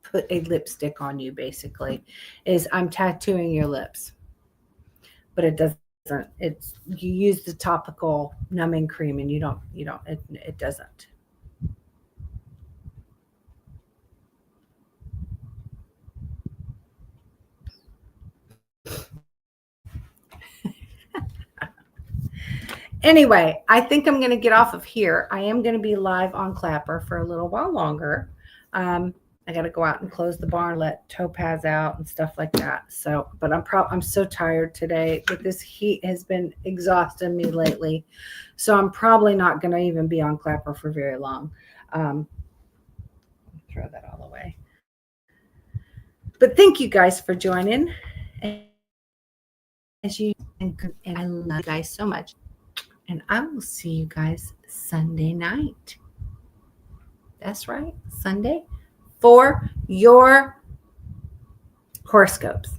put a lipstick on you, basically, is I'm tattooing your lips. But it doesn't. It's you use the topical numbing cream and you don't it doesn't. Anyway, I think I'm going to get off of here. I am going to be live on Clapper for a little while longer. I got to go out and close the barn, let Topaz out and stuff like that. So, but I'm so tired today. But this heat has been exhausting me lately, so I'm probably not going to even be on Clapper for very long. Throw that all away. But thank you guys for joining. And I love you guys so much. And I will see you guys Sunday night. That's right, Sunday, for your horoscopes.